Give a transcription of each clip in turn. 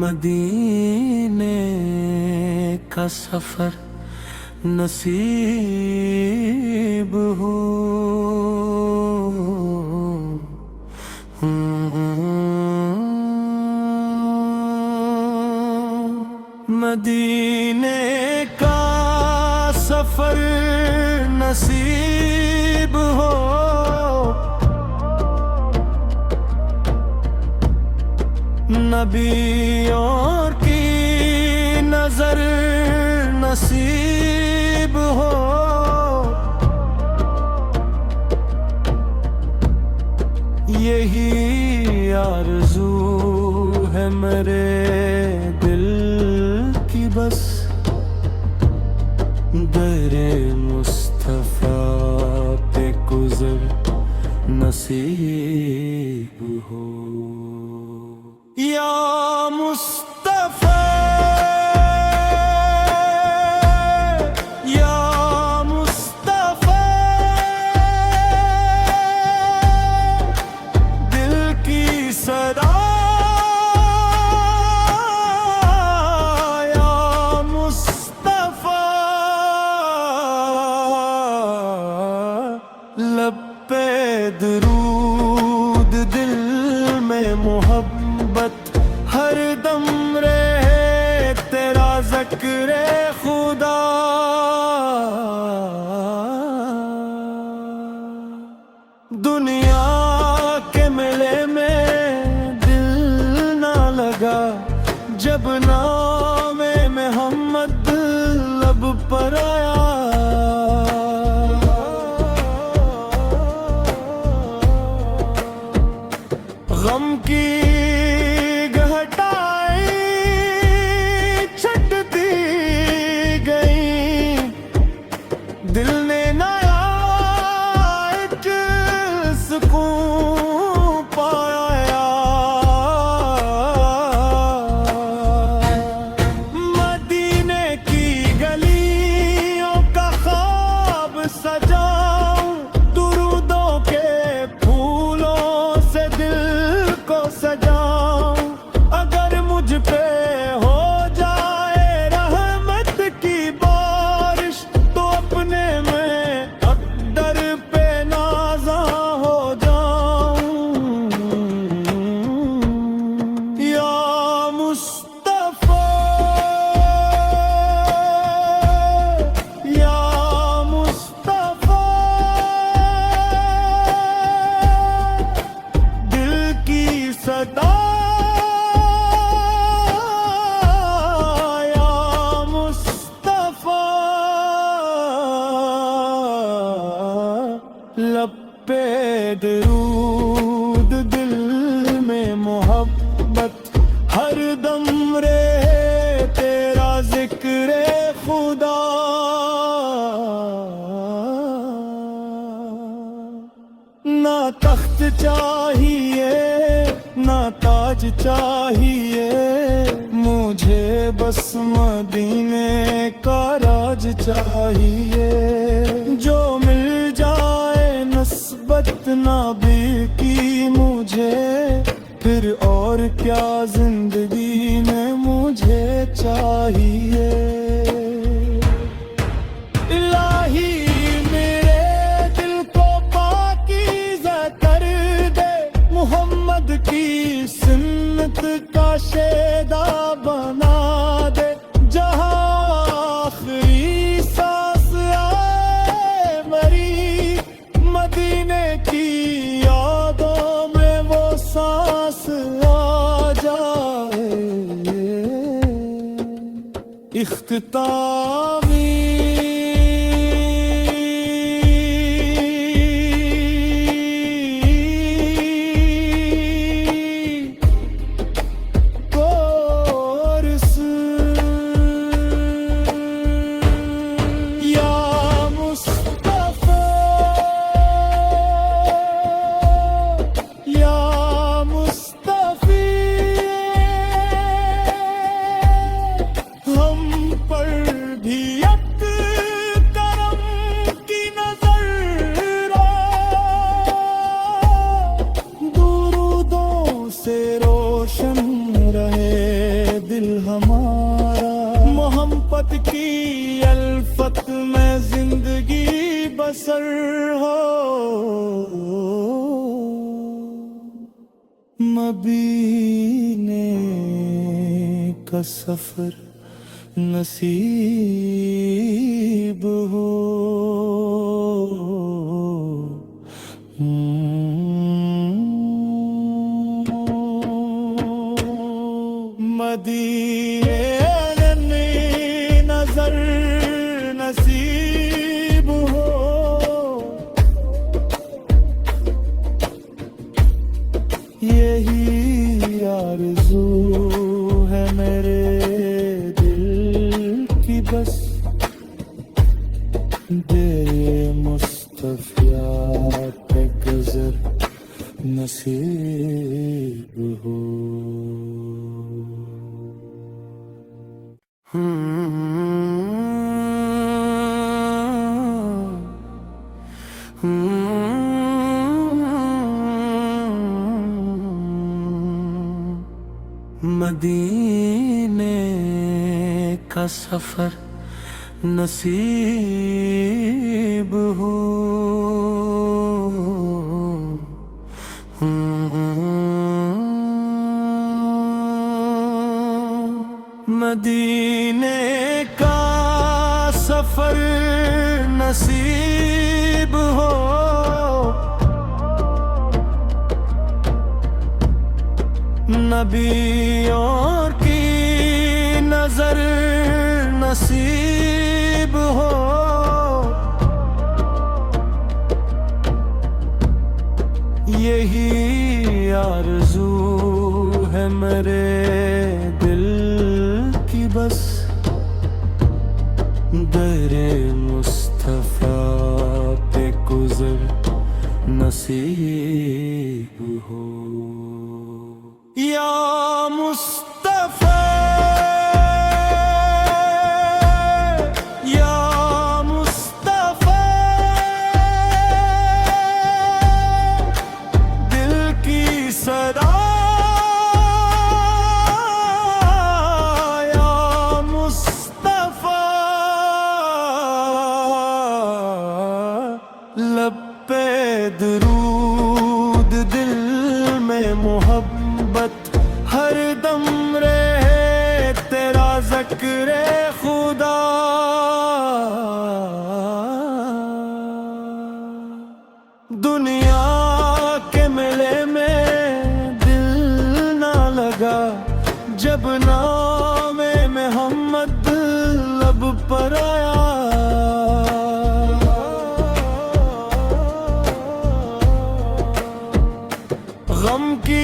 مدینے کا سفر نصیب ہو، مدینے کا سفر نصیب ہو، نبیوں کی نظر نصیب ہو، یہی آرزو ہے میرے دل کی بس، در مصطفیٰ پہ گزر نصیب ہو۔ یا مصطفیٰ، یا مصطفیٰ، دل کی صدا، یا مصطفیٰ، لب پہ درود دل میں محبت، ہر دم رہے تیرا ذکر خدا، دنیا کے ملے میں دل نہ لگا، جب نام محمد لب پر آیا، غم کی دل نے نیا ایک سکون پایا، مدینے کی گلیوں کا خواب سجاؤں، درودوں کے پھولوں سے دل کو سجاؤں، اگر مجھ پہ ہو جائے رحمت کی بارش، تو اپنے میں اقدر پہ نازاں ہو جاؤں، یا مصطفیٰ، یا مصطفیٰ، دل کی صدا، لب پہ درود دل میں محبت، ہر دم رہے تیرا ذکر خدا، نہ تخت چاہیے نہ تاج چاہیے مجھے، بس مدینے کا راج چاہیے، جو مل جائے نسبت نبی کی مجھے، پھر اور کیا زندگی میں مجھے چاہیے، الہی میرے دل کو پاکیزہ کر دے، محمد کی سنت کا شیدا بنا دے، جہاں آخری سانس آئے مری، مدینے کی یادوں میں وہ سانس آ جائے، اختتامی پر بھی ایک کرم کی نظر درودوں سے روشن رہے دل ہمارا، محبت کی الفت میں زندگی بسر ہو، مدینے کا سفر نصیب ہو۔ مدینے نظر نصیب ہو، یہی آرزو ہے میرے دل کی بس، تیرے مصطفیٰ پہ گزر نصیب ہو۔ مدینے کا سفر نصیب ہو، مدینے کا سفر نصیب ہو، نبیوں کی نظر نصیب ہو، یہی آرزو ہے میرے دل کی بس، در مصطفیٰ پہ گزر نصیب ہو۔ یا مصطفیٰ یا مصطفیٰ، دل کی صدا یا مصطفیٰ، لب پہ درود دل میں محبت ہر دم رہے تیرا ذکر خدا، دنیا کے ملے میں دل نہ لگا جب نام محمد لب پر آیا، غم کی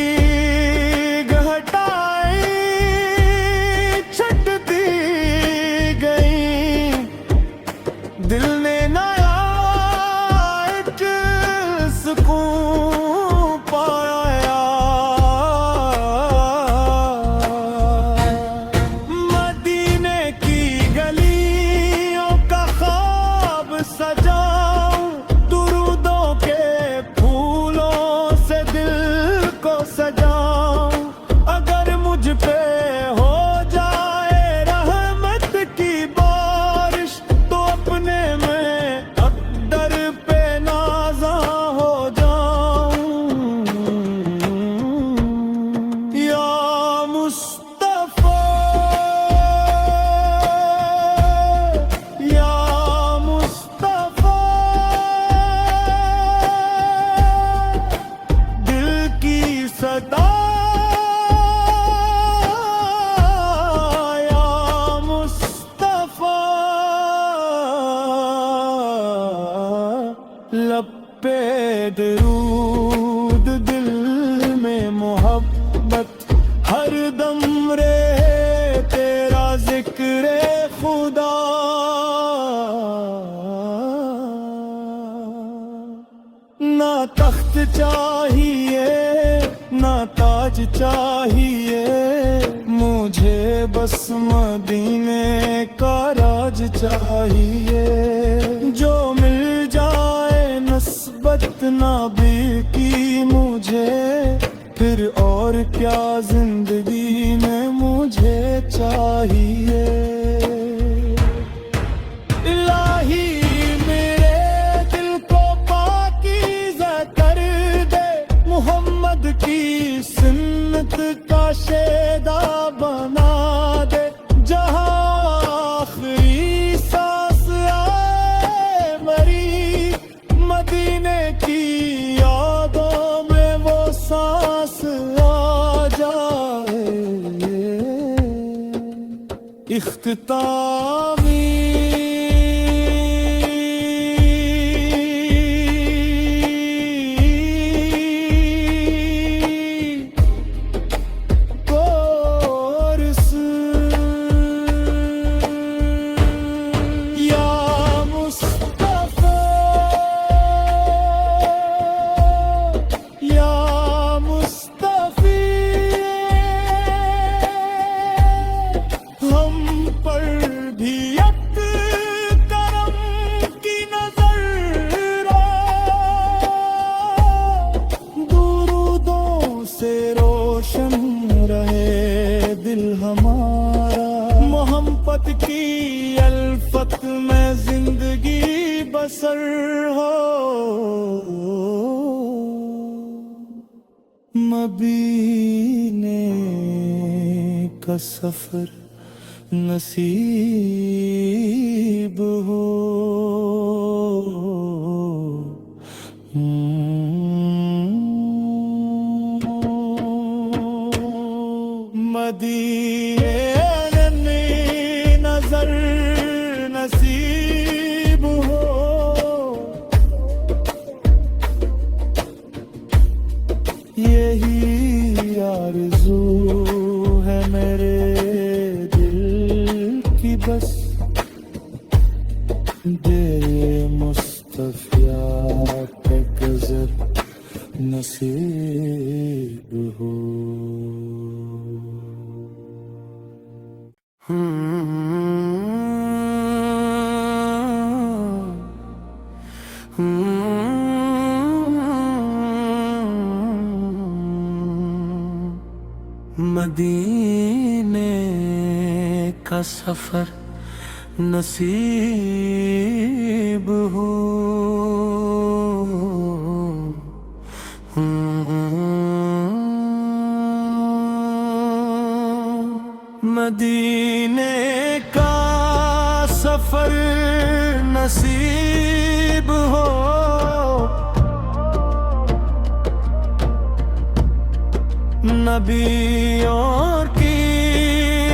دل نے نیا ایک سکون پایا، مدینے کی گلیوں کا خواب سجاؤں، درودوں کے پھولوں سے دل کو سجاؤں، اگر مجھ پہ ہو جائے رحمت کی بارش تو اپنے میں اقدر پہ نازاں ہو جاؤں، یا مصطفیٰ یا مصطفیٰ، دل کی صدا لب پہ درود دل میں محبت ہر دم رہے تیرا ذکر خدا، نہ تخت چاہیے نہ تاج چاہیے، مجھے بس مدینے کا راج آج چاہیے، جو مل جائے نسبت نبی کی مجھے، پھر اور کیا زندگی میں مجھے چاہیے۔ الہی میرے دل کو پاکیزہ کر دے، محمد کی سنت کا شیدا بنا دے، جہاں آخری سانس آئے میری، مدینے کی یادوں میں وہ سانس آ جائے۔ اختتامی محبت کی الفت میں زندگی بسر ہو، مدینے کا سفر نصیب ہو۔ مدینے نظر نصیب ہو، یہی آرزو ہے میرے دل کی بس، دے مصطفیٰ پہ گزر نصیب ہو۔ مدینے کا سفر نصیب ہو، مدینے کا سفر نصیب ہو، نبیوں کی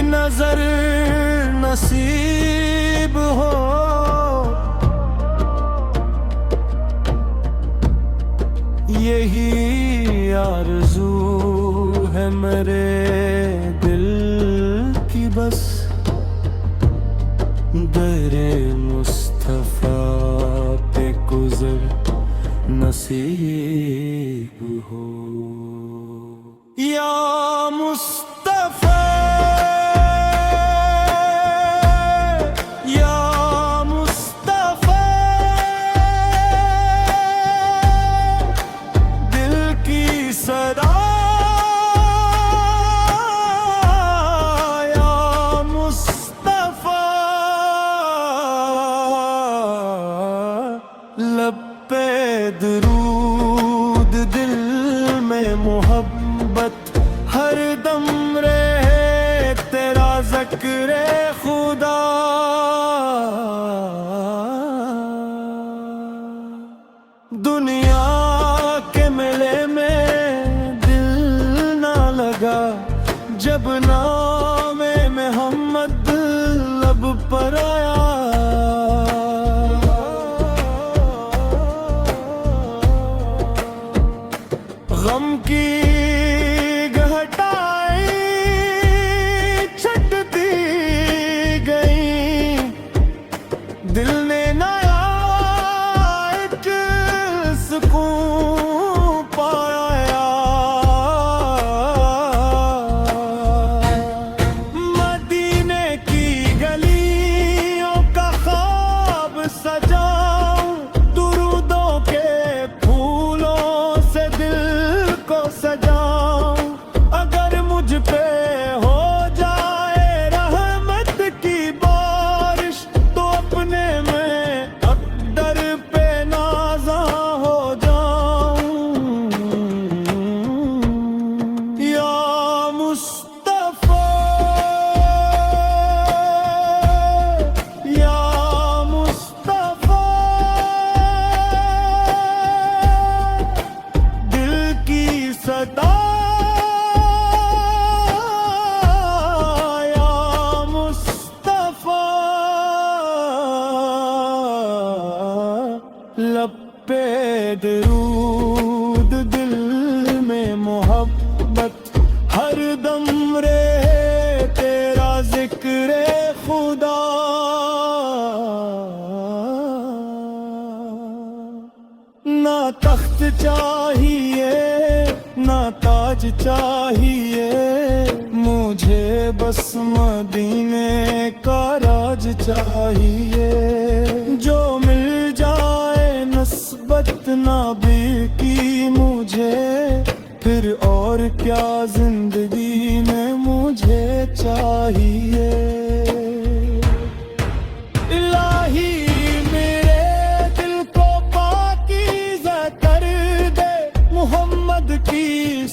نظر نصیب ہو، یہی آرزو ہے میرے دل کی بس، در مصطفیٰ پہ گزر نصیب ہو۔ یا مصطفیٰ یا مصطفیٰ، دل کی صدا، یا مصطفیٰ، لب پہ درود دل میں محبت، ہر دم رہے تیرا ذکر خدا، دنیا کے میلے میں دل نہ لگا، جب نام محمد لب پر آیا، غم کی دل نے نیا ایک سکون لب پہ درود دل میں محبت ہر دم رہے تیرا ذکر خدا نہ تخت چاہیے نہ تاج چاہیے مجھے بس مدینے کا راج چاہیے جو مل جائے نسبت نبی کی مجھے پھر اور کیا زندگی میں مجھے چاہیے الہی میرے دل کو پاکیزہ کر دے محمد کی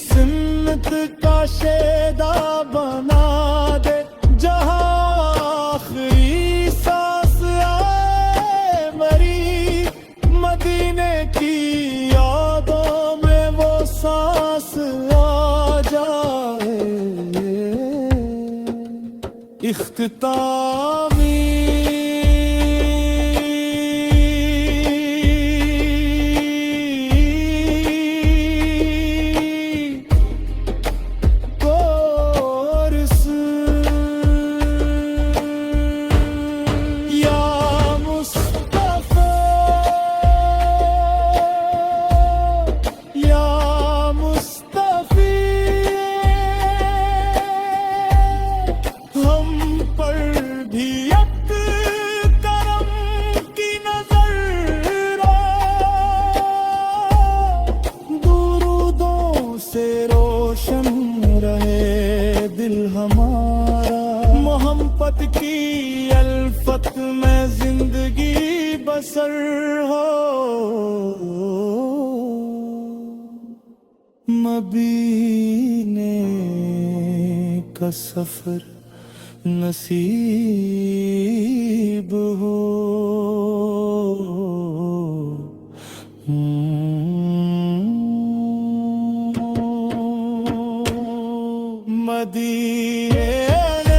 سنت کا شیدا بنا دے جہاں آخری سانس آئے مری مدینے کی یادوں میں وہ سانس آ جائے اختتامی محبت کی الفت میں زندگی بسر ہو مدینے کا سفر نصیب ہو مدینے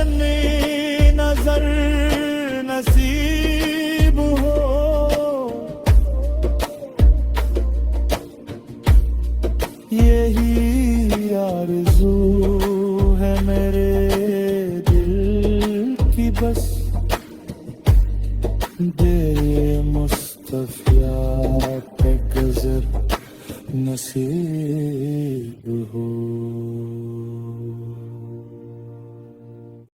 میں نظر نصیب ہو یہی آرزو ہے میرے دل کی بس دے مصطفیٰ پہ گزر نصیب ہو